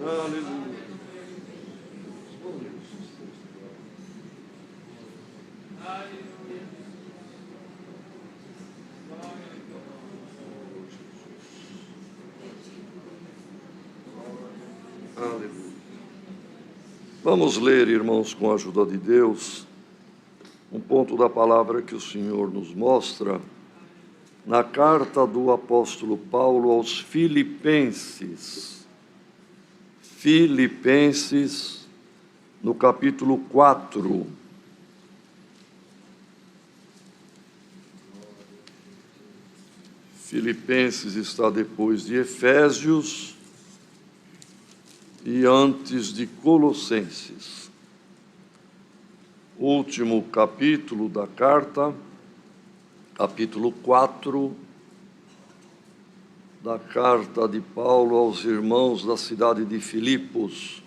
Aleluia. Aleluia. Vamos ler, irmãos, com a ajuda de Deus, um ponto da palavra que o Senhor nos mostra na carta do apóstolo Paulo aos Filipenses. Filipenses, no capítulo 4. Filipenses está depois de Efésios e antes de Colossenses. Último capítulo da carta, capítulo 4 da carta de Paulo aos irmãos da cidade de Filipos.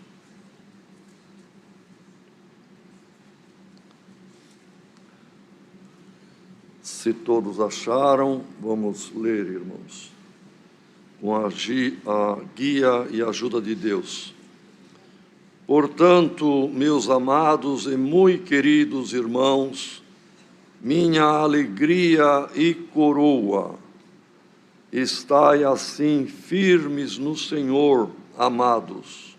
Se todos acharam, vamos ler, irmãos, com a guia e ajuda de Deus. Portanto, meus amados e muito queridos irmãos, minha alegria e coroa, estai assim firmes no Senhor, amados.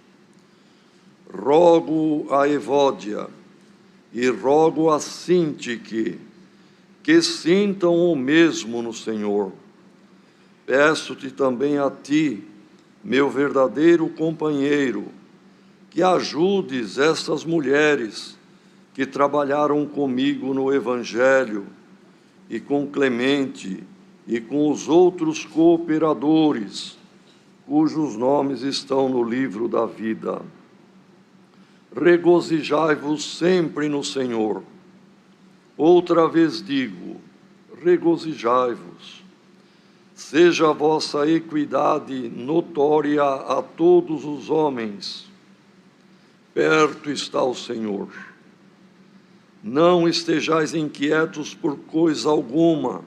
Rogo a Evódia e rogo a Sintique que sintam o mesmo no Senhor. Peço-te também a ti, meu verdadeiro companheiro, que ajudes estas mulheres que trabalharam comigo no Evangelho, e com Clemente e com os outros cooperadores, cujos nomes estão no livro da vida. Regozijai-vos sempre no Senhor. Outra vez digo, regozijai-vos. Seja a vossa equidade notória a todos os homens. Perto está o Senhor. Não estejais inquietos por coisa alguma.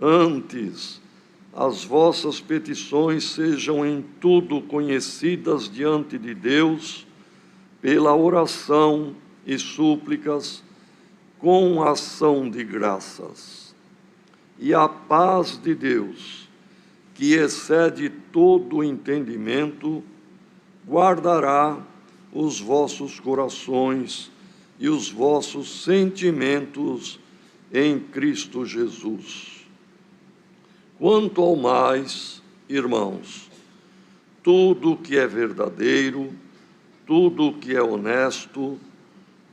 Antes, as vossas petições sejam em tudo conhecidas diante de Deus, pela oração e súplicas, com ação de graças. E a paz de Deus, que excede todo o entendimento, guardará os vossos corações e os vossos sentimentos em Cristo Jesus. Quanto ao mais, irmãos, tudo que é verdadeiro, tudo que é honesto,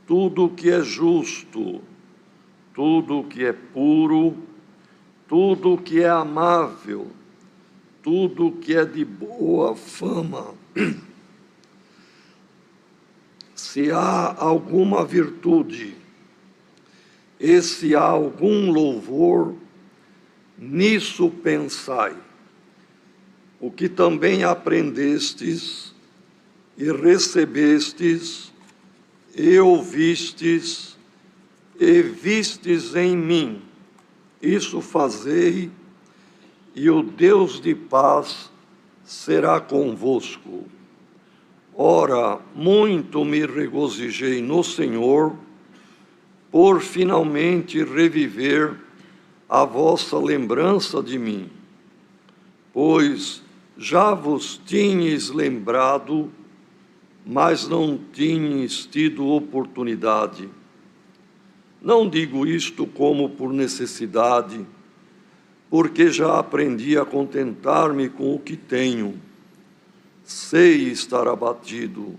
tudo que é justo, tudo que é puro, tudo que é amável, tudo que é de boa fama, se há alguma virtude e se há algum louvor, nisso pensai. O que também aprendestes e recebestes e ouvistes e vistes em mim, isso fazei, e o Deus de paz será convosco. Ora, muito me regozijei no Senhor, por finalmente reviver a vossa lembrança de mim, pois já vos tinhas lembrado, mas não tinhas tido oportunidade. Não digo isto como por necessidade, porque já aprendi a contentar-me com o que tenho. Sei estar abatido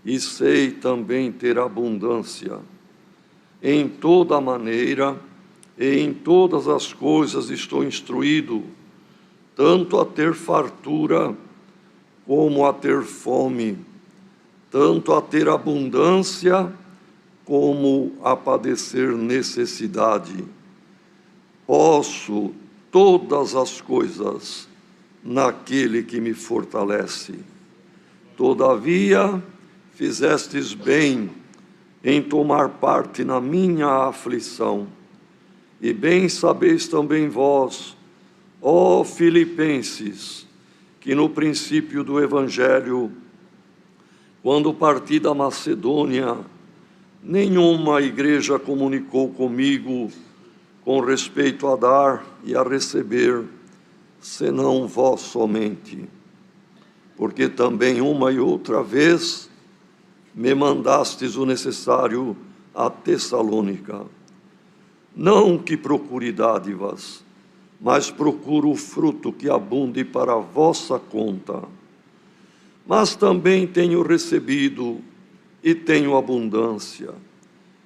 e sei também ter abundância. Em toda maneira e em todas as coisas estou instruído, tanto a ter fartura como a ter fome, tanto a ter abundância como a padecer necessidade. Posso todas as coisas naquele que me fortalece. Todavia, fizestes bem em tomar parte na minha aflição. E bem sabeis também vós, ó Filipenses, que no princípio do Evangelho, quando parti da Macedônia, nenhuma igreja comunicou comigo com respeito a dar e a receber, senão vós somente. Porque também uma e outra vez me mandastes o necessário a Tessalônica. Não que procure dádivas, mas procuro o fruto que abunde para a vossa conta. Mas também tenho recebido e tenho abundância.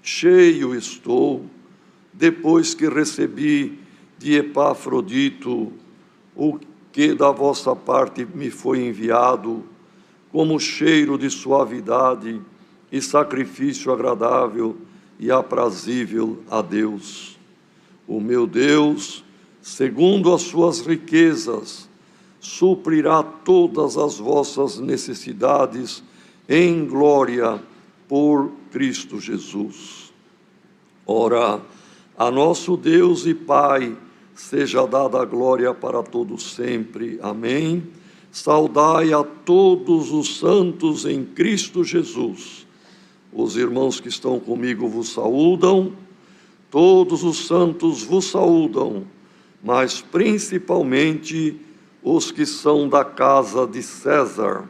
Cheio estou, depois que recebi de Epafrodito o que da vossa parte me foi enviado, como cheiro de suavidade e sacrifício agradável e aprazível a Deus. O meu Deus, segundo as suas riquezas, suprirá todas as vossas necessidades em glória por Cristo Jesus. Ora, a nosso Deus e Pai seja dada a glória para todos sempre. Amém. Saudai a todos os santos em Cristo Jesus. Os irmãos que estão comigo vos saúdam, todos os santos vos saúdam, mas principalmente os que são da casa de César.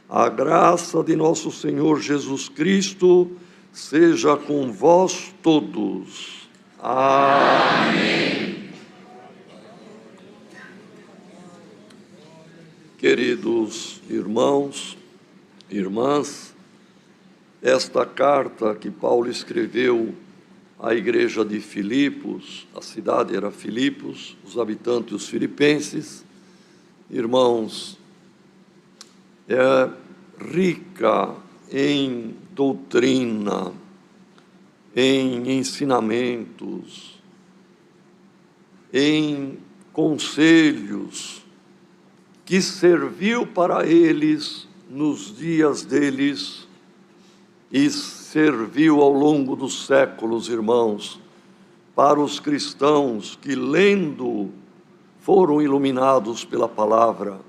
A graça de nosso Senhor Jesus Cristo seja com vós todos. Amém. Queridos irmãos, irmãs, esta carta que Paulo escreveu à igreja de Filipos, a cidade era Filipos, os habitantes, os filipenses, irmãos, é rica em doutrina, em ensinamentos, em conselhos, que serviu para eles nos dias deles e serviu ao longo dos séculos, irmãos, para os cristãos que, lendo, foram iluminados pela palavra,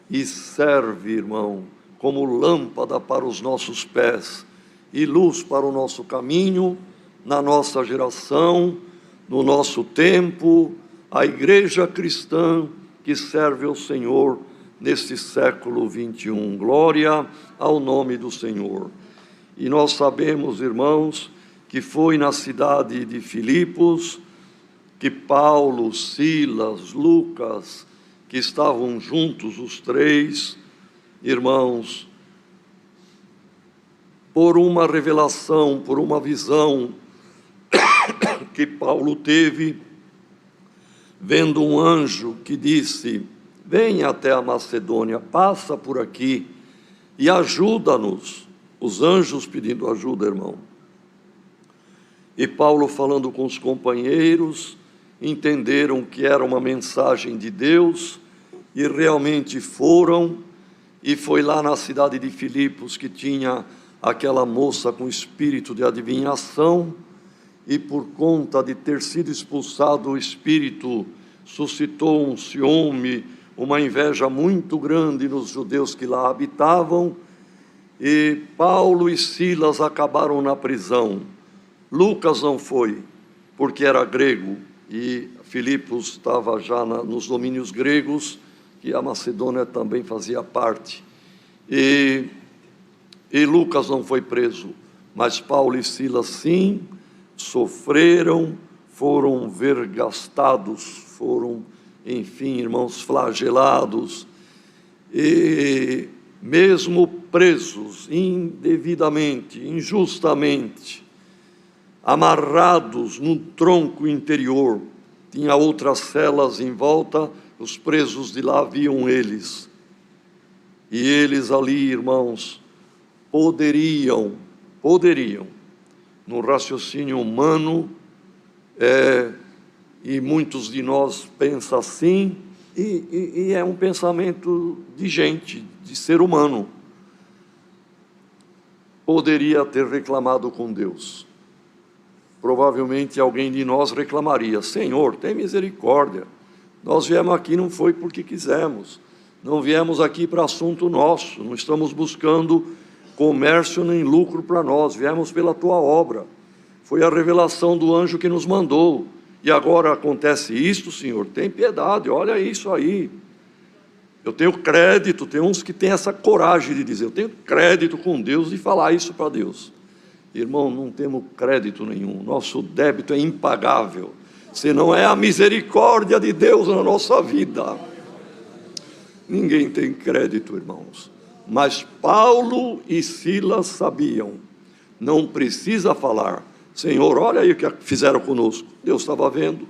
e serve, irmão, como lâmpada para os nossos pés e luz para o nosso caminho, na nossa geração, no nosso tempo, a igreja cristã que serve ao Senhor neste século 21. Glória ao nome do Senhor. E nós sabemos, irmãos, que foi na cidade de Filipos que Paulo, Silas, Lucas, que estavam juntos os três, irmãos, por uma revelação, por uma visão que Paulo teve, vendo um anjo que disse: venha até a Macedônia, passa por aqui e ajuda-nos. Os anjos pedindo ajuda, irmão. E Paulo, falando com os companheiros, entenderam que era uma mensagem de Deus e realmente foram. E foi lá na cidade de Filipos que tinha aquela moça com espírito de adivinhação, e por conta de ter sido expulsado o espírito, suscitou um ciúme, uma inveja muito grande nos judeus que lá habitavam, e Paulo e Silas acabaram na prisão. Lucas não foi, porque era grego, e Filipos estava já nos domínios gregos, que a Macedônia também fazia parte. E Lucas não foi preso, mas Paulo e Silas sim, sofreram, foram vergastados, foram, enfim, irmãos, flagelados, e mesmo presos indevidamente, injustamente, amarrados num tronco interior, tinha outras celas em volta, os presos de lá viam eles, e eles ali, irmãos, poderiam, no raciocínio humano, e muitos de nós pensam assim, e é um pensamento de gente, de ser humano, poderia ter reclamado com Deus. Provavelmente alguém de nós reclamaria: Senhor, tem misericórdia, nós viemos aqui não foi porque quisemos, Não viemos aqui para assunto nosso, não estamos buscando comércio nem lucro para nós, viemos pela tua obra. Foi a revelação do anjo que nos mandou. E agora acontece isto, Senhor, tem piedade, olha isso aí. Eu tenho crédito, tem uns que têm essa coragem de dizer, eu tenho crédito com Deus, e falar isso para Deus. Irmão, não temos crédito nenhum, nosso débito é impagável, se não é a misericórdia de Deus na nossa vida. Ninguém tem crédito, irmãos. Mas Paulo e Silas sabiam, não precisa falar, Senhor, olha aí o que fizeram conosco, Deus estava vendo.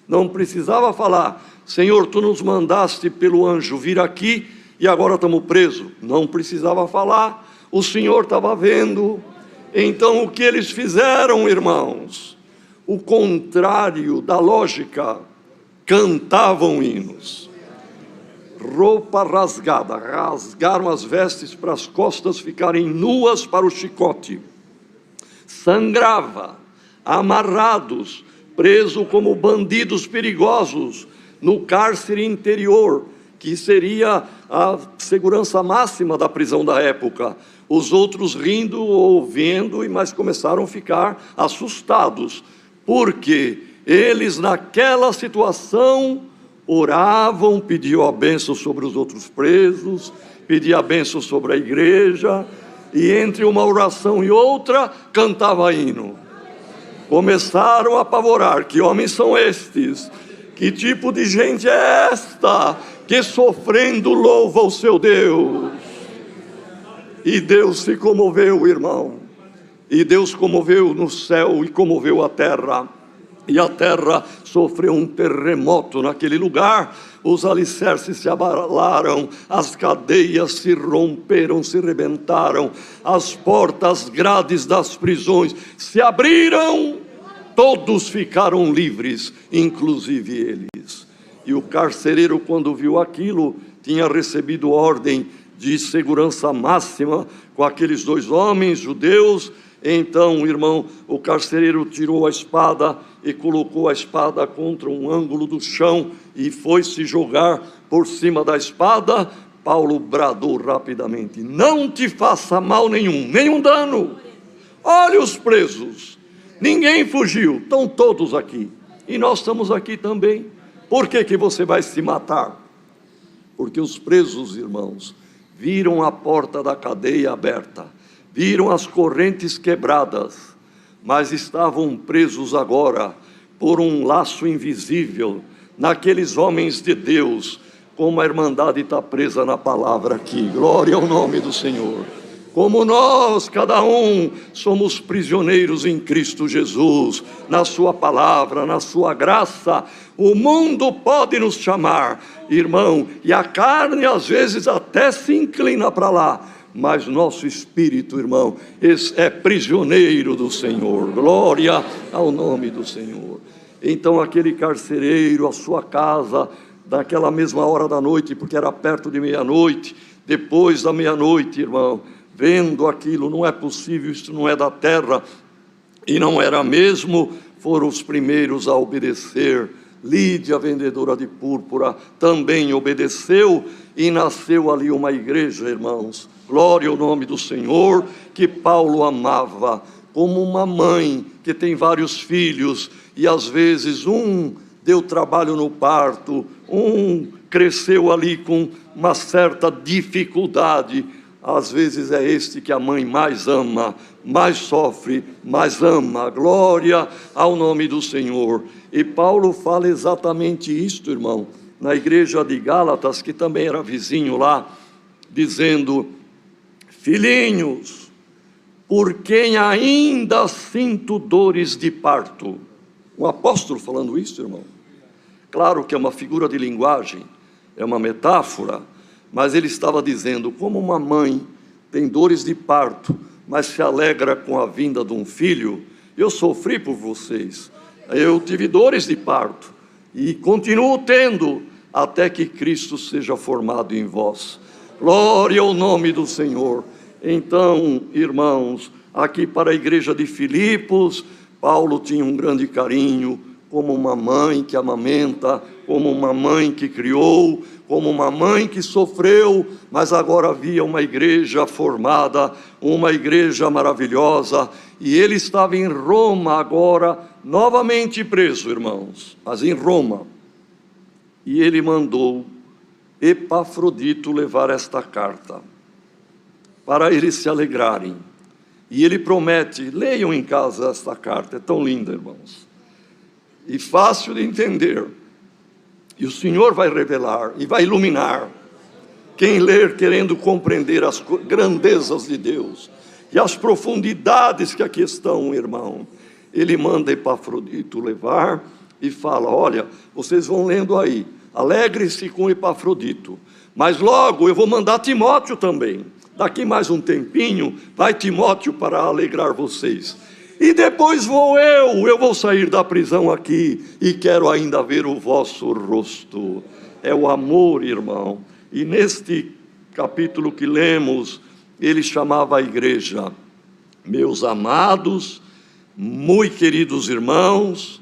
Não precisava falar, Senhor, tu nos mandaste pelo anjo vir aqui e agora estamos presos. Não precisava falar, o Senhor estava vendo. Então o que eles fizeram, irmãos? O contrário da lógica, cantavam hinos. Roupa rasgada, rasgaram as vestes para as costas ficarem nuas para o chicote. Sangrava, amarrados, preso como bandidos perigosos no cárcere interior, que seria a segurança máxima da prisão da época. Os outros rindo ou vendo, mas começaram a ficar assustados, porque eles naquela situação oravam, pediam a bênção sobre os outros presos, pediam a bênção sobre a igreja, e entre uma oração e outra cantava hino. Começaram a apavorar, que homens são estes? Que tipo de gente é esta, que sofrendo louva o seu Deus? E Deus se comoveu, irmão, e Deus comoveu no céu e comoveu a terra, e a terra sofreu um terremoto naquele lugar, os alicerces se abalaram, as cadeias se romperam, se rebentaram, as portas, as grades das prisões se abriram, todos ficaram livres, inclusive eles. E o carcereiro, quando viu aquilo, tinha recebido ordem de segurança máxima com aqueles dois homens judeus. Então, irmão, o carcereiro tirou a espada e colocou a espada contra um ângulo do chão e foi se jogar por cima da espada. Paulo bradou rapidamente: não te faça mal nenhum dano. Olha os presos, ninguém fugiu, estão todos aqui, e nós estamos aqui também. Por que você vai se matar? Porque os presos, irmãos, viram a porta da cadeia aberta, viram as correntes quebradas, mas estavam presos agora por um laço invisível naqueles homens de Deus, como a irmandade está presa na palavra aqui. Glória ao nome do Senhor. Como nós, cada um, somos prisioneiros em Cristo Jesus, na sua palavra, na sua graça. O mundo pode nos chamar, irmão, e a carne às vezes até se inclina para lá, mas nosso espírito, irmão, é prisioneiro do Senhor. Glória ao nome do Senhor. Então aquele carcereiro, a sua casa, naquela mesma hora da noite, porque era perto de meia-noite, depois da meia-noite, irmão, vendo aquilo, não é possível, isso não é da terra, e não era mesmo, foram os primeiros a obedecer. Lídia, vendedora de púrpura, também obedeceu, e nasceu ali uma igreja, irmãos. Glória ao nome do Senhor, que Paulo amava, como uma mãe que tem vários filhos, e às vezes um deu trabalho no parto, um cresceu ali com uma certa dificuldade. Às vezes é este que a mãe mais ama, mais sofre, mais ama. Glória ao nome do Senhor. E Paulo fala exatamente isto, irmão, na igreja de Gálatas, que também era vizinho lá, dizendo: filhinhos, por quem ainda sinto dores de parto. Um apóstolo falando isso, irmão. Claro que é uma figura de linguagem, é uma metáfora, mas ele estava dizendo: como uma mãe tem dores de parto, mas se alegra com a vinda de um filho, eu sofri por vocês, eu tive dores de parto, e continuo tendo, até que Cristo seja formado em vós. Glória ao nome do Senhor. Então, irmãos, aqui para a igreja de Filipos, Paulo tinha um grande carinho, como uma mãe que amamenta, como uma mãe que criou, como uma mãe que sofreu, mas agora havia uma igreja formada, uma igreja maravilhosa, e ele estava em Roma agora, novamente preso, irmãos, mas em Roma. E ele mandou Epafrodito levar esta carta, para eles se alegrarem. E ele promete, leiam em casa esta carta, é tão linda, irmãos, e fácil de entender. E o Senhor vai revelar e vai iluminar quem ler querendo compreender as grandezas de Deus e as profundidades que aqui estão, irmão. Ele manda Epafrodito levar e fala, olha, vocês vão lendo aí, alegre-se com Epafrodito, mas logo eu vou mandar Timóteo também. Daqui mais um tempinho, vai Timóteo para alegrar vocês. E depois eu vou sair da prisão aqui e quero ainda ver o vosso rosto. É o amor, irmão. E neste capítulo que lemos, ele chamava a igreja, meus amados, muito queridos irmãos,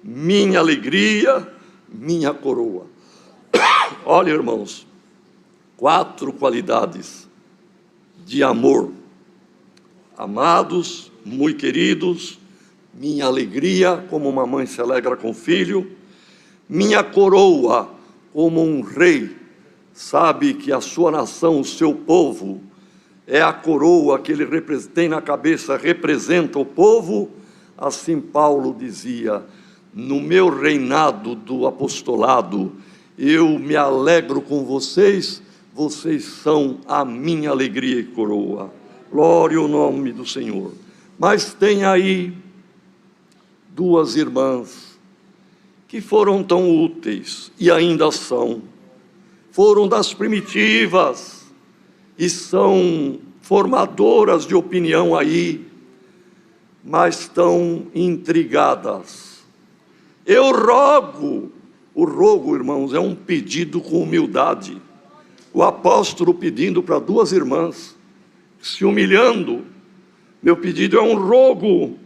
minha alegria, minha coroa. Olha, irmãos, 4 qualidades de amor. Amados, muito queridos, minha alegria, como uma mãe se alegra com o filho, minha coroa, como um rei sabe que a sua nação, o seu povo, é a coroa que ele tem na cabeça, representa o povo. Assim Paulo dizia, no meu reinado do apostolado, eu me alegro com vocês, vocês são a minha alegria e coroa. Glória ao nome do Senhor. Mas tem aí 2 irmãs que foram tão úteis e ainda são. Foram das primitivas e são formadoras de opinião aí, mas estão intrigadas. Eu rogo, o rogo, irmãos, é um pedido com humildade. O apóstolo pedindo para 2 irmãs, se humilhando, meu pedido é um rogo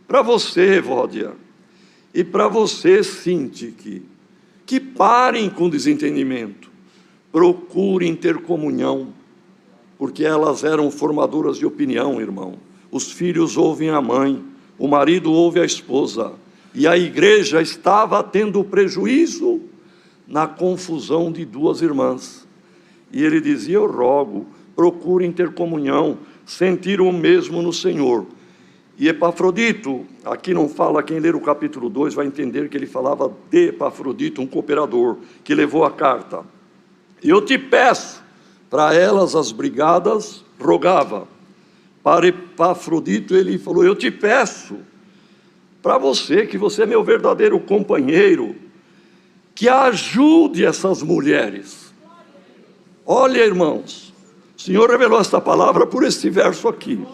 para você, Vódia, e para você, Sintique, que parem com desentendimento, procurem ter comunhão, porque elas eram formadoras de opinião, irmão. Os filhos ouvem a mãe, o marido ouve a esposa, e a igreja estava tendo prejuízo na confusão de 2 irmãs. E ele dizia, eu rogo, procurem ter comunhão, sentir o mesmo no Senhor. E Epafrodito, aqui não fala, quem ler o capítulo 2 vai entender que ele falava de Epafrodito, um cooperador, que levou a carta. Eu te peço, para elas as brigadas, rogava. Para Epafrodito ele falou, eu te peço, para você, que você é meu verdadeiro companheiro, que ajude essas mulheres. Olha, irmãos, o Senhor revelou esta palavra por este verso aqui.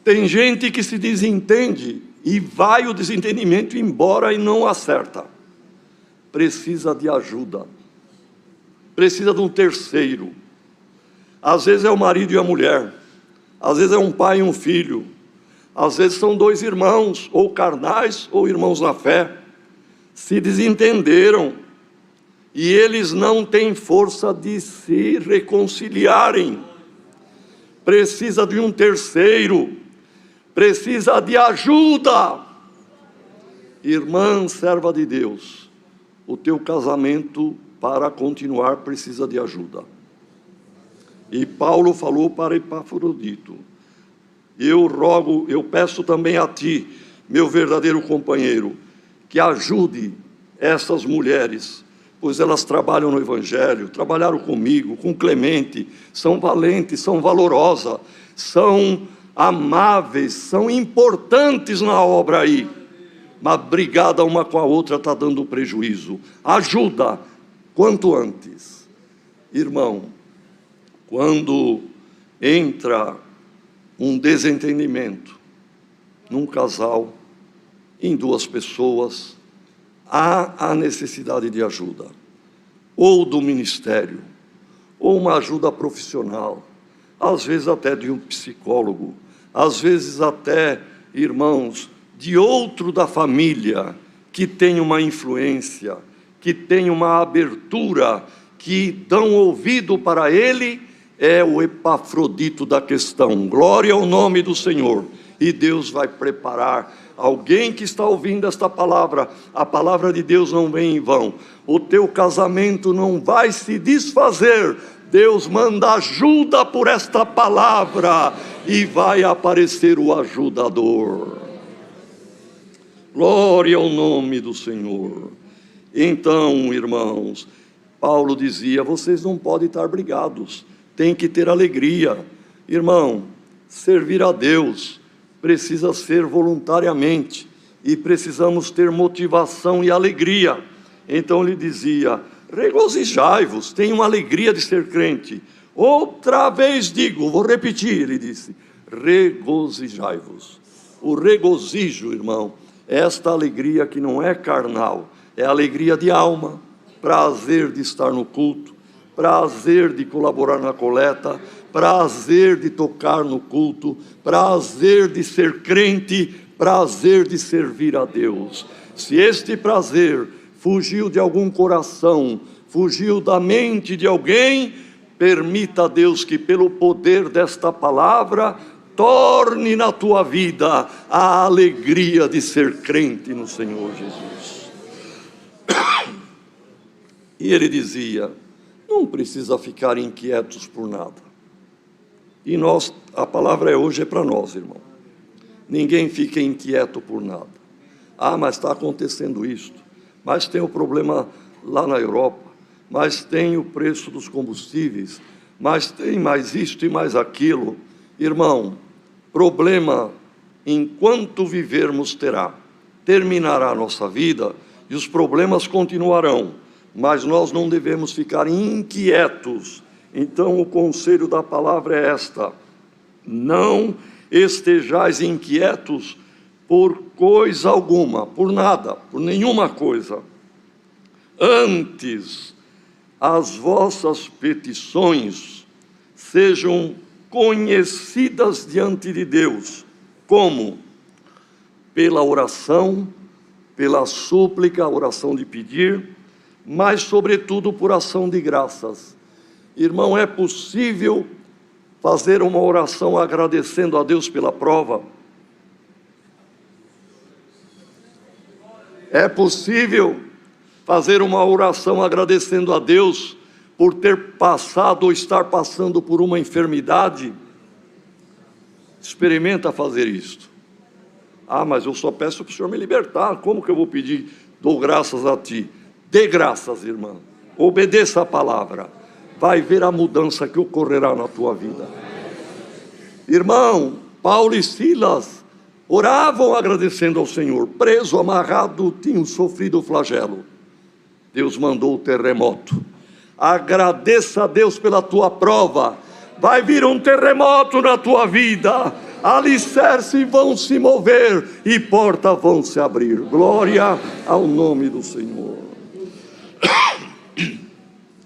Tem gente que se desentende e vai o desentendimento embora e não acerta. Precisa de ajuda. Precisa de um terceiro. Às vezes é o marido e a mulher. Às vezes é um pai e um filho. Às vezes são 2 irmãos, ou carnais, ou irmãos na fé. Se desentenderam. E eles não têm força de se reconciliarem. Precisa de um terceiro. Precisa de ajuda. Irmã, serva de Deus, o teu casamento para continuar precisa de ajuda. E Paulo falou para Epafrodito, eu rogo, eu peço também a ti, meu verdadeiro companheiro, que ajude essas mulheres, pois elas trabalham no Evangelho, trabalharam comigo, com Clemente, são valentes, são valorosas, são amáveis, são importantes na obra aí, mas brigada uma com a outra está dando prejuízo. Ajuda quanto antes. Irmão, quando entra um desentendimento num casal, em 2 pessoas, há a necessidade de ajuda, ou do ministério, ou uma ajuda profissional, às vezes até de um psicólogo, às vezes até, irmãos, de outro da família que tem uma influência, que tem uma abertura, que dão ouvido para ele, é o Epafrodito da questão. Glória ao nome do Senhor. E Deus vai preparar alguém que está ouvindo esta palavra. A palavra de Deus não vem em vão. O teu casamento não vai se desfazer. Deus manda ajuda por esta palavra e vai aparecer o ajudador. Glória ao nome do Senhor. Então, irmãos, Paulo dizia: vocês não podem estar brigados, tem que ter alegria. Irmão, servir a Deus precisa ser voluntariamente, e precisamos ter motivação e alegria. Então ele dizia: regozijai-vos, tenham alegria de ser crente. Outra vez digo, vou repetir, ele disse: regozijai-vos. O regozijo, irmão, é esta alegria que não é carnal, é alegria de alma, prazer de estar no culto, prazer de colaborar na coleta, prazer de tocar no culto, prazer de ser crente, prazer de servir a Deus. Se este prazer fugiu de algum coração, fugiu da mente de alguém, permita a Deus que pelo poder desta palavra torne na tua vida a alegria de ser crente no Senhor Jesus. E ele dizia: não precisa ficar inquietos por nada. E nós, a palavra hoje é para nós, irmão. Ninguém fica inquieto por nada. Ah, mas está acontecendo isto, mas tem o problema lá na Europa, mas tem o preço dos combustíveis, mas tem mais isto e mais aquilo. Irmão, problema enquanto vivermos terminará a nossa vida e os problemas continuarão, mas nós não devemos ficar inquietos. Então o conselho da palavra é esta: não estejais inquietos por coisa alguma, por nada, por nenhuma coisa. Antes, as vossas petições sejam conhecidas diante de Deus, como? Pela oração, pela súplica, oração de pedir, mas sobretudo por ação de graças. Irmão, é possível fazer uma oração agradecendo a Deus pela prova? É possível fazer uma oração agradecendo a Deus por ter passado ou estar passando por uma enfermidade? Experimenta fazer isto. Ah, mas eu só peço para o Senhor me libertar. Como que eu vou pedir? Dou graças a Ti. Dê graças, irmão. Obedeça a palavra. Vai ver a mudança que ocorrerá na tua vida. Irmão, Paulo e Silas oravam agradecendo ao Senhor. Preso, amarrado, tinham sofrido o flagelo. Deus mandou o terremoto. Agradeça a Deus pela tua prova. Vai vir um terremoto na tua vida. Alicerces vão se mover e portas vão se abrir. Glória ao nome do Senhor.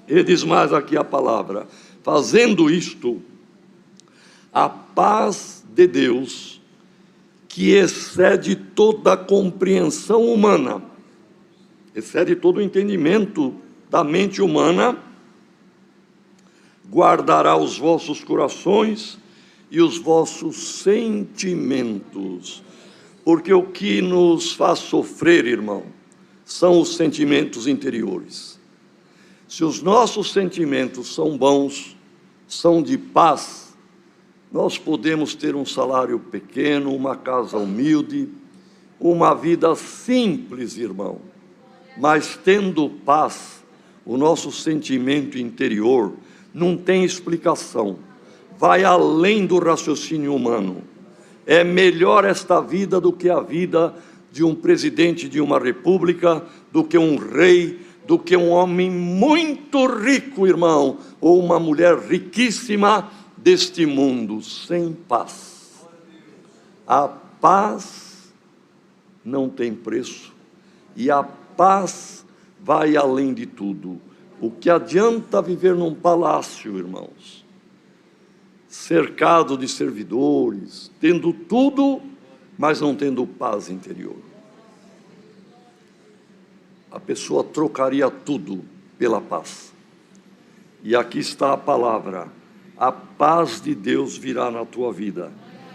Ele diz mais aqui a palavra: fazendo isto, a paz de Deus, que excede toda a compreensão humana, excede todo o entendimento da mente humana, guardará os vossos corações e os vossos sentimentos. Porque o que nos faz sofrer, irmão, são os sentimentos interiores. Se os nossos sentimentos são bons, são de paz, nós podemos ter um salário pequeno, uma casa humilde, uma vida simples, irmão. Mas tendo paz, o nosso sentimento interior não tem explicação. Vai além do raciocínio humano. É melhor esta vida do que a vida de um presidente de uma república, do que um rei, do que um homem muito rico, irmão, ou uma mulher riquíssima deste mundo, sem paz. A paz não tem preço, e a paz vai além de tudo. O que adianta viver num palácio, irmãos, cercado de servidores, tendo tudo, mas não tendo paz interior. A pessoa trocaria tudo pela paz. E aqui está a palavra: a paz de Deus virá na tua vida.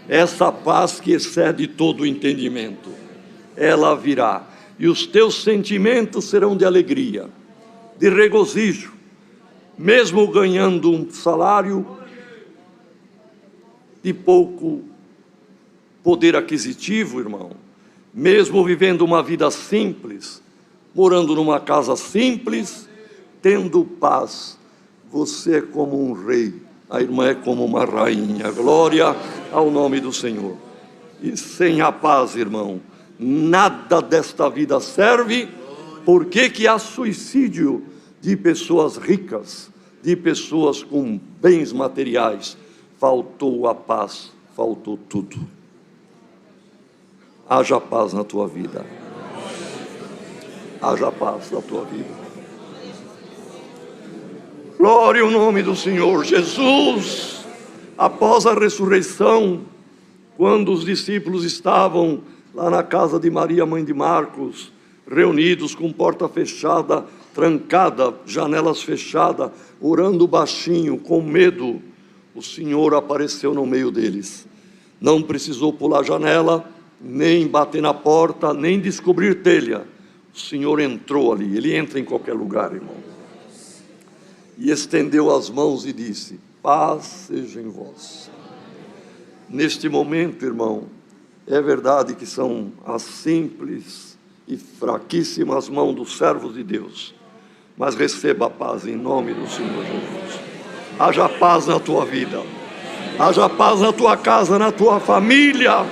Essa paz que excede todo o entendimento, ela virá. E os teus sentimentos serão de alegria, de regozijo, mesmo ganhando um salário de pouco poder aquisitivo, irmão, mesmo vivendo uma vida simples, morando numa casa simples, tendo paz, você é como um rei, a irmã é como uma rainha. Glória ao nome do Senhor. E sem a paz, irmão, nada desta vida serve. Por que há suicídio de pessoas ricas, de pessoas com bens materiais? Faltou a paz, faltou tudo. Haja paz na tua vida. Haja paz na tua vida. Glória ao nome do Senhor. Jesus, após a ressurreição, quando os discípulos estavam lá na casa de Maria, mãe de Marcos, reunidos com porta fechada, trancada, janelas fechadas, orando baixinho, com medo, o Senhor apareceu no meio deles. Não precisou pular a janela, nem bater na porta, nem descobrir telha. O Senhor entrou ali. Ele entra em qualquer lugar, irmão. E estendeu as mãos e disse: paz seja em vós. Neste momento, irmão, é verdade que são as simples e fraquíssimas mãos dos servos de Deus, mas receba a paz em nome do Senhor Jesus. Haja paz na tua vida, haja paz na tua casa, na tua família,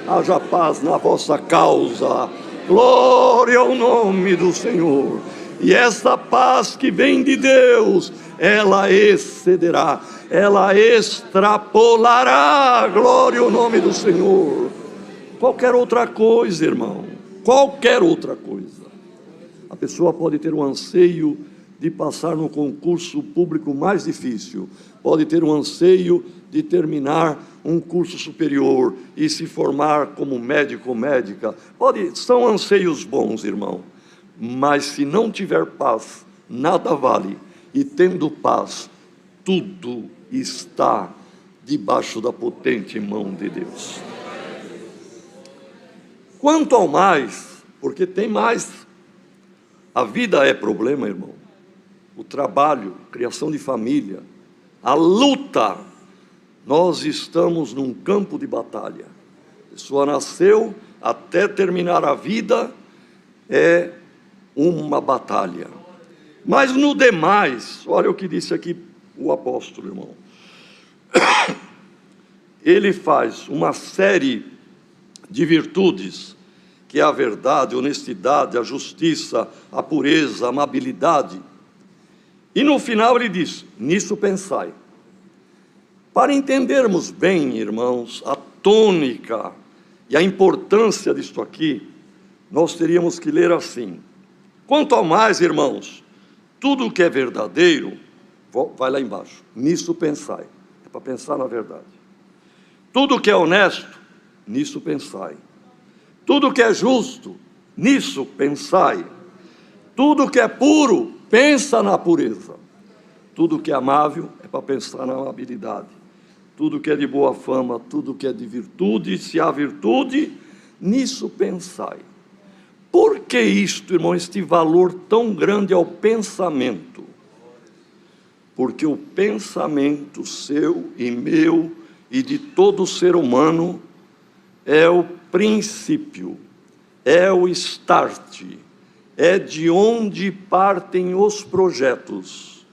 haja paz na vossa causa. Glória ao nome do Senhor. E essa paz que vem de Deus, ela excederá, ela extrapolará, glória ao nome do Senhor, qualquer outra coisa, irmão, qualquer outra coisa. A pessoa pode ter um anseio de passar no concurso público mais difícil, pode ter um anseio de terminar um curso superior e se formar como médico ou médica, são anseios bons, irmão, mas se não tiver paz, nada vale. E tendo paz, tudo está debaixo da potente mão de Deus. Quanto ao mais, porque tem mais, a vida é problema, irmão. O trabalho, criação de família, a luta. Nós estamos num campo de batalha. A pessoa nasceu, até terminar a vida, é uma batalha. Mas no demais, olha o que disse aqui o apóstolo, irmão. Ele faz uma série de virtudes, que é a verdade, a honestidade, a justiça, a pureza, a amabilidade. E no final ele diz: nisso pensai. Para entendermos bem, irmãos, a tônica e a importância disto aqui, nós teríamos que ler assim: quanto ao mais, irmãos, tudo o que é verdadeiro, vai lá embaixo, nisso pensai. É para pensar na verdade. Tudo o que é honesto, nisso pensai. Tudo o que é justo, nisso pensai. Tudo o que é puro, pensa na pureza. Tudo o que é amável, é para pensar na amabilidade. Tudo o que é de boa fama, tudo o que é de virtude, se há virtude, nisso pensai. Por que isto, irmão, este valor tão grande ao pensamento? Porque o pensamento seu e meu e de todo ser humano é o princípio, é o start, é de onde partem os projetos,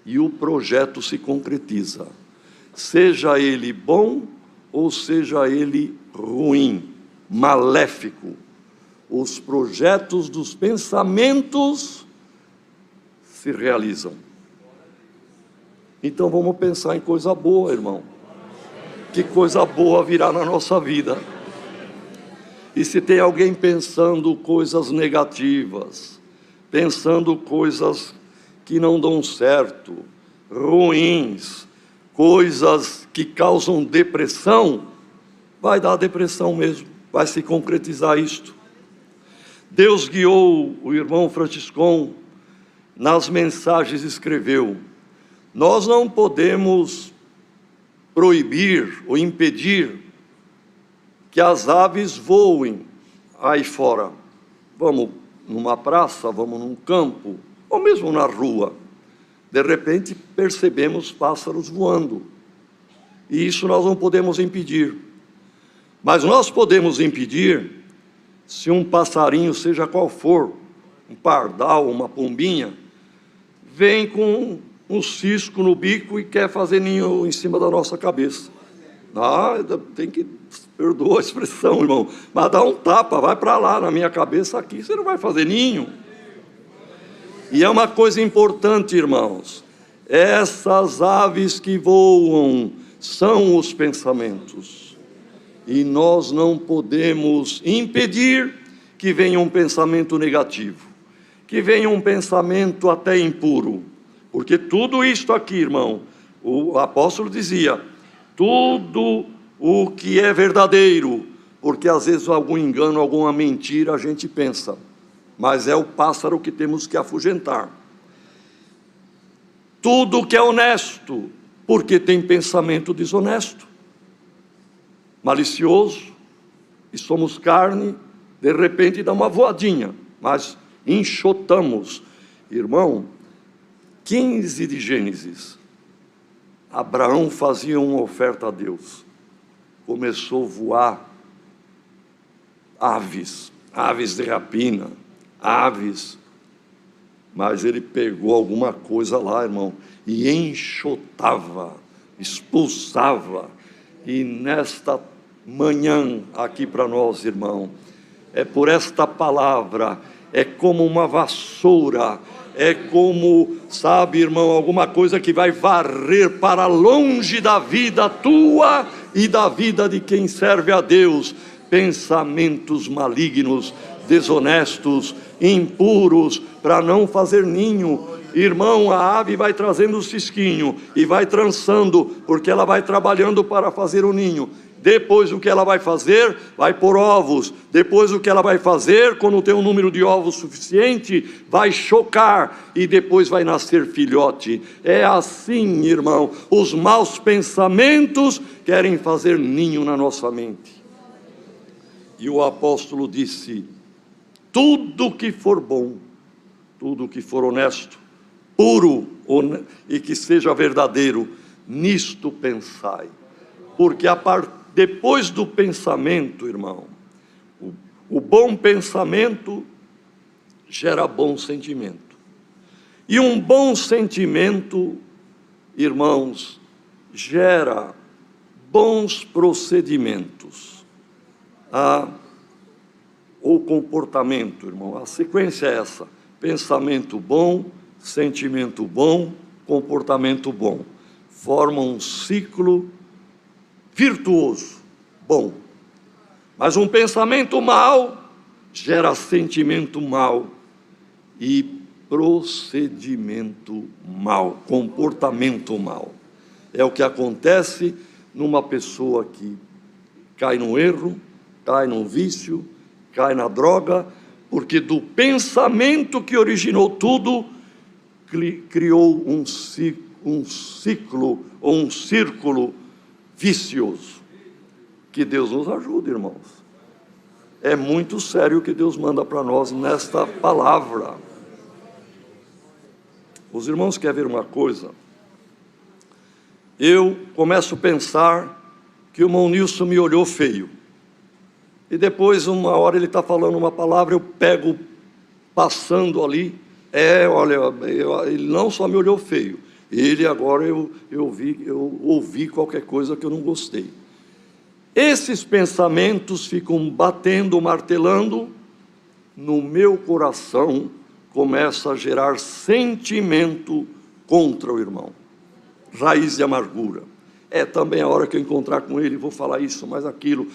e o projeto se concretiza, seja ele bom ou seja ele ruim, maléfico. Os projetos dos pensamentos se realizam. Então vamos pensar em coisa boa, irmão. Que coisa boa virá na nossa vida. E se tem alguém pensando coisas negativas, pensando coisas que não dão certo, ruins, coisas que causam depressão, vai dar depressão mesmo. vai se concretizar isto. Deus guiou o irmão Franciscon nas mensagens, escreveu: nós não podemos proibir ou impedir que as aves voem aí fora. Vamos numa praça, vamos num campo, ou mesmo na rua. De repente percebemos pássaros voando. E isso nós não podemos impedir. Mas nós podemos impedir se um passarinho, seja qual for, um pardal, uma pombinha, vem com um cisco no bico e quer fazer ninho em cima da nossa cabeça. Tem que, perdoa a expressão, irmão, mas dá um tapa, vai para lá, na minha cabeça aqui, você não vai fazer ninho. E é uma coisa importante, irmãos, essas aves que voam são os pensamentos, e nós não podemos impedir que venha um pensamento negativo, que venha um pensamento até impuro, porque tudo isto aqui, irmão, o apóstolo dizia, tudo o que é verdadeiro, porque às vezes algum engano, alguma mentira a gente pensa, mas é o pássaro que temos que afugentar. Tudo que é honesto, porque tem pensamento desonesto, malicioso, e somos carne, de repente dá uma voadinha, mas enxotamos. Irmão, 15 de Gênesis, Abraão fazia uma oferta a Deus, começou a voar aves de rapina, aves, mas ele pegou alguma coisa lá, irmão, e enxotava, expulsava. E nesta manhã aqui para nós, irmão, é por esta palavra, é como uma vassoura, é como, sabe, irmão, alguma coisa que vai varrer para longe da vida tua e da vida de quem serve a Deus, pensamentos malignos, desonestos, impuros, para não fazer ninho. Irmão, a ave vai trazendo o cisquinho e vai trançando, porque ela vai trabalhando para fazer o ninho. Depois o que ela vai fazer? Vai pôr ovos. Depois o que ela vai fazer? Quando tem um número de ovos suficiente, vai chocar e depois vai nascer filhote. É assim, irmão, os maus pensamentos querem fazer ninho na nossa mente. E o apóstolo disse, tudo que for bom, tudo que for honesto, puro e que seja verdadeiro, nisto pensai. Porque depois do pensamento, irmão, o bom pensamento gera bom sentimento. E um bom sentimento, irmãos, gera bons procedimentos. O comportamento, irmão, a sequência é essa: pensamento bom, sentimento bom, comportamento bom. Forma um ciclo virtuoso, bom. Mas um pensamento mau gera sentimento mau e procedimento mau, comportamento mau. É o que acontece numa pessoa que cai no erro, cai no vício, cai na droga, porque do pensamento que originou tudo, criou um ciclo ou um círculo vicioso. Que Deus nos ajude, irmãos. É muito sério o que Deus manda para nós nesta palavra. Os irmãos querem ver uma coisa? Eu começo a pensar que o irmão Nilson me olhou feio. E depois, uma hora, ele está falando uma palavra, eu pego, passando ali. Olha, ele não só me olhou feio, ele agora eu ouvi qualquer coisa que eu não gostei. Esses pensamentos ficam batendo, martelando, no meu coração começa a gerar sentimento contra o irmão, raiz de amargura. Também a hora que eu encontrar com ele, vou falar isso, mais aquilo,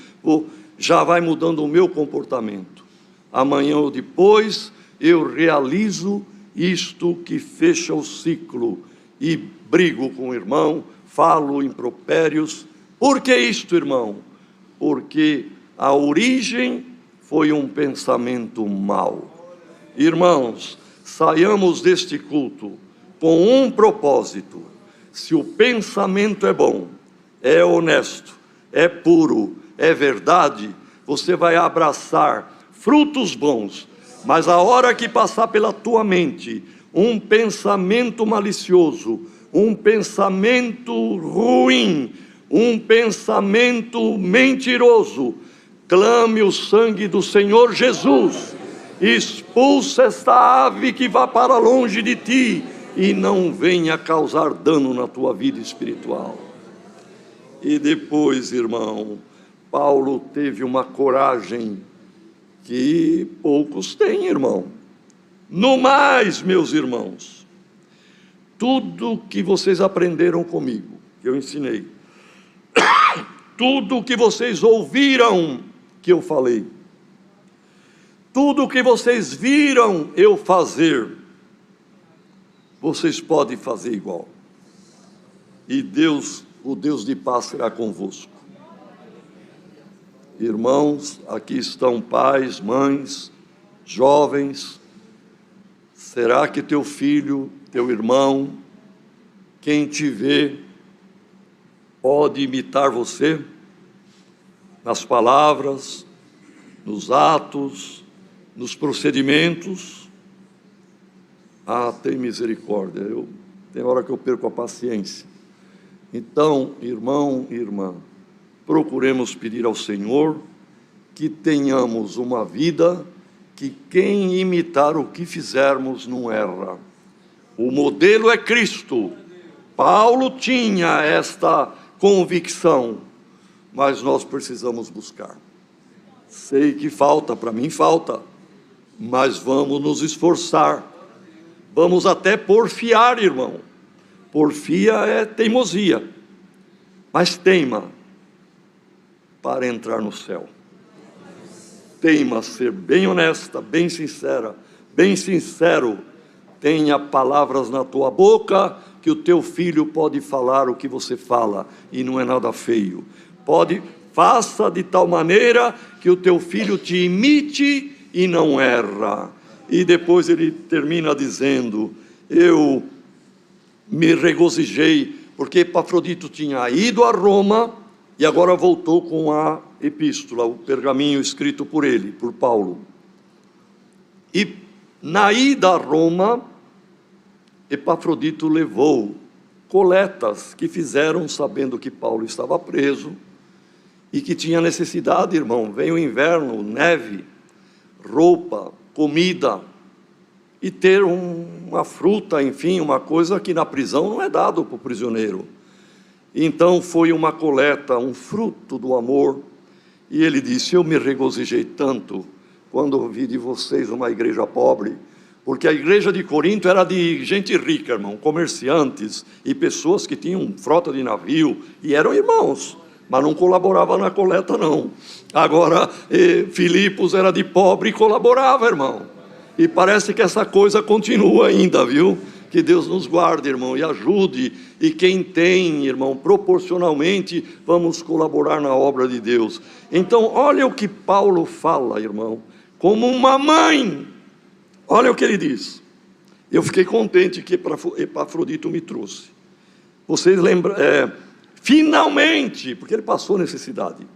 já vai mudando o meu comportamento. Amanhã ou depois, eu realizo isto que fecha o ciclo, e brigo com o irmão, falo impropérios. Por que isto, irmão? Porque A origem foi um pensamento mau. Irmãos, saiamos deste culto com um propósito: se o pensamento é bom, é honesto, é puro, é verdade, você vai abraçar frutos bons. Mas a hora que passar pela tua mente um pensamento malicioso, um pensamento ruim, um pensamento mentiroso, clame o sangue do Senhor Jesus, expulsa esta ave que vá para longe de ti e não venha causar dano na tua vida espiritual. E depois, irmão, Paulo teve uma coragem que poucos têm, irmão. No mais, meus irmãos, tudo que vocês aprenderam comigo, que eu ensinei, tudo que vocês ouviram que eu falei, tudo que vocês viram eu fazer, vocês podem fazer igual. E Deus, o Deus de paz, será convosco. Irmãos, aqui estão pais, mães, jovens. Será que teu filho, teu irmão, quem te vê, pode imitar você? Nas palavras, nos atos, nos procedimentos? Ah, tem misericórdia, tem hora que eu perco a paciência. Então, irmão e irmã, procuremos pedir ao Senhor que tenhamos uma vida que quem imitar o que fizermos não erra. O modelo é Cristo. Paulo tinha esta convicção, mas nós precisamos buscar. Sei que falta, para mim falta, mas vamos nos esforçar. Vamos até porfiar, irmão. Porfia é teimosia, mas teima para entrar no céu. Teima ser bem honesta, bem sincera, bem sincero. Tenha palavras na tua boca, que o teu filho pode falar o que você fala, e não é nada feio. Faça de tal maneira que o teu filho te imite e não erra. E depois ele termina dizendo: eu me regozijei, porque Epafrodito tinha ido a Roma e agora voltou com a epístola, o pergaminho escrito por ele, por Paulo. E na ida a Roma, Epafrodito levou coletas que fizeram sabendo que Paulo estava preso e que tinha necessidade, irmão. Vem o inverno, neve, roupa, comida, e ter uma fruta, enfim, uma coisa que na prisão não é dado para o prisioneiro. Então foi uma coleta, um fruto do amor, e ele disse: eu me regozijei tanto quando ouvi de vocês uma igreja pobre, porque a igreja de Corinto era de gente rica, irmão, comerciantes e pessoas que tinham frota de navio, e eram irmãos, mas não colaboravam na coleta, não. Agora, Filipos era de pobre e colaborava, irmão. E parece que essa coisa continua ainda, viu? Que Deus nos guarde, irmão, e ajude. E quem tem, irmão, proporcionalmente, vamos colaborar na obra de Deus. Então, olha o que Paulo fala, irmão, como uma mãe. Olha o que ele diz. Eu fiquei contente que Epafrodito me trouxe. Vocês lembram? Finalmente, porque ele passou necessidade.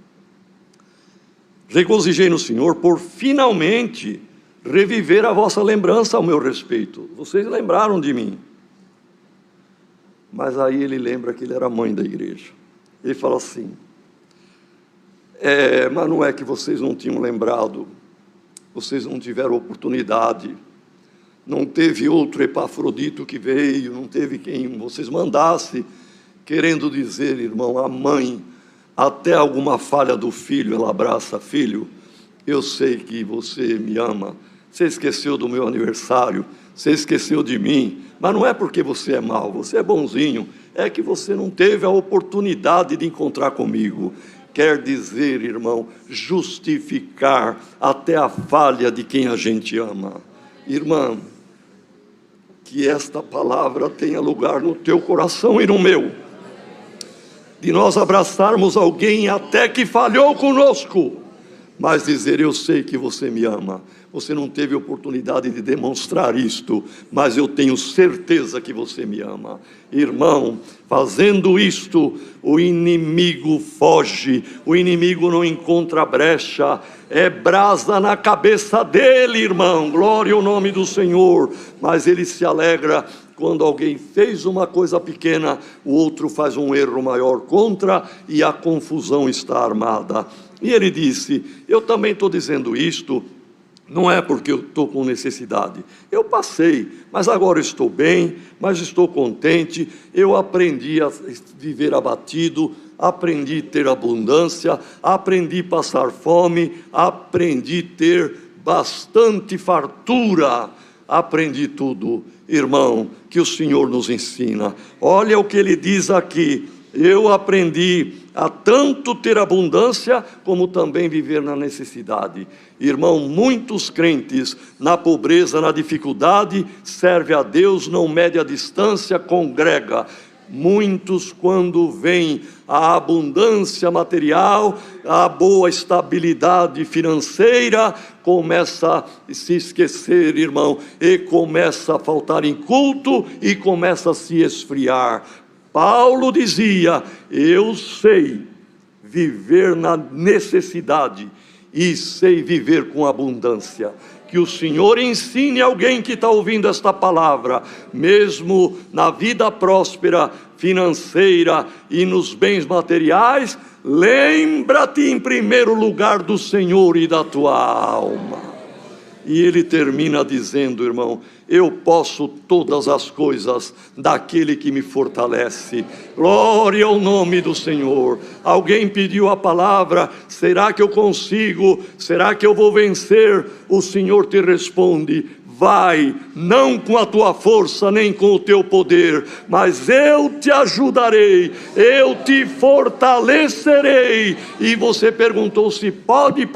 Regozijei no Senhor por finalmente reviver a vossa lembrança ao meu respeito. Vocês lembraram de mim. Mas aí ele lembra que ele era mãe da igreja. Ele fala assim: mas não é que vocês não tinham lembrado, vocês não tiveram oportunidade, não teve outro Epafrodito que veio, não teve quem vocês mandasse, querendo dizer, irmão, a mãe, até alguma falha do filho, ela abraça filho. Eu sei que você me ama, você esqueceu do meu aniversário, você esqueceu de mim, mas não é porque você é mau, você é bonzinho, é que você não teve a oportunidade de encontrar comigo. Quer dizer, irmão, justificar até a falha de quem a gente ama. Irmã, que esta palavra tenha lugar no teu coração e no meu, de nós abraçarmos alguém até que falhou conosco, mas dizer: eu sei que você me ama. Você não teve oportunidade de demonstrar isto, mas eu tenho certeza que você me ama. Irmão, fazendo isto, o inimigo foge, o inimigo não encontra brecha, é brasa na cabeça dele, irmão, glória ao nome do Senhor. Mas ele se alegra quando alguém fez uma coisa pequena, o outro faz um erro maior contra, e a confusão está armada. E ele disse: eu também estou dizendo isto, não é porque eu estou com necessidade. Eu passei, mas agora estou bem, mas estou contente. Eu aprendi a viver abatido, aprendi a ter abundância, aprendi a passar fome, aprendi a ter bastante fartura, aprendi tudo. Irmão, que o Senhor nos ensina. Olha o que ele diz aqui: eu aprendi a tanto ter abundância, como também viver na necessidade. Irmão, muitos crentes na pobreza, na dificuldade, serve a Deus, não mede a distância, congrega. Muitos, quando vem a abundância material, a boa estabilidade financeira, começa a se esquecer, irmão, e começa a faltar em culto, e começa a se esfriar. Paulo dizia: eu sei viver na necessidade e sei viver com abundância. Que o Senhor ensine alguém que está ouvindo esta palavra, mesmo na vida próspera, financeira e nos bens materiais, lembra-te em primeiro lugar do Senhor e da tua alma. E ele termina dizendo, irmão: eu posso todas as coisas daquele que me fortalece. Glória ao nome do Senhor. Alguém pediu a palavra: será que eu consigo? Será que eu vou vencer? O Senhor te responde: vai, não com a tua força, nem com o teu poder, mas eu te ajudarei, eu te fortalecerei. E você perguntou se pode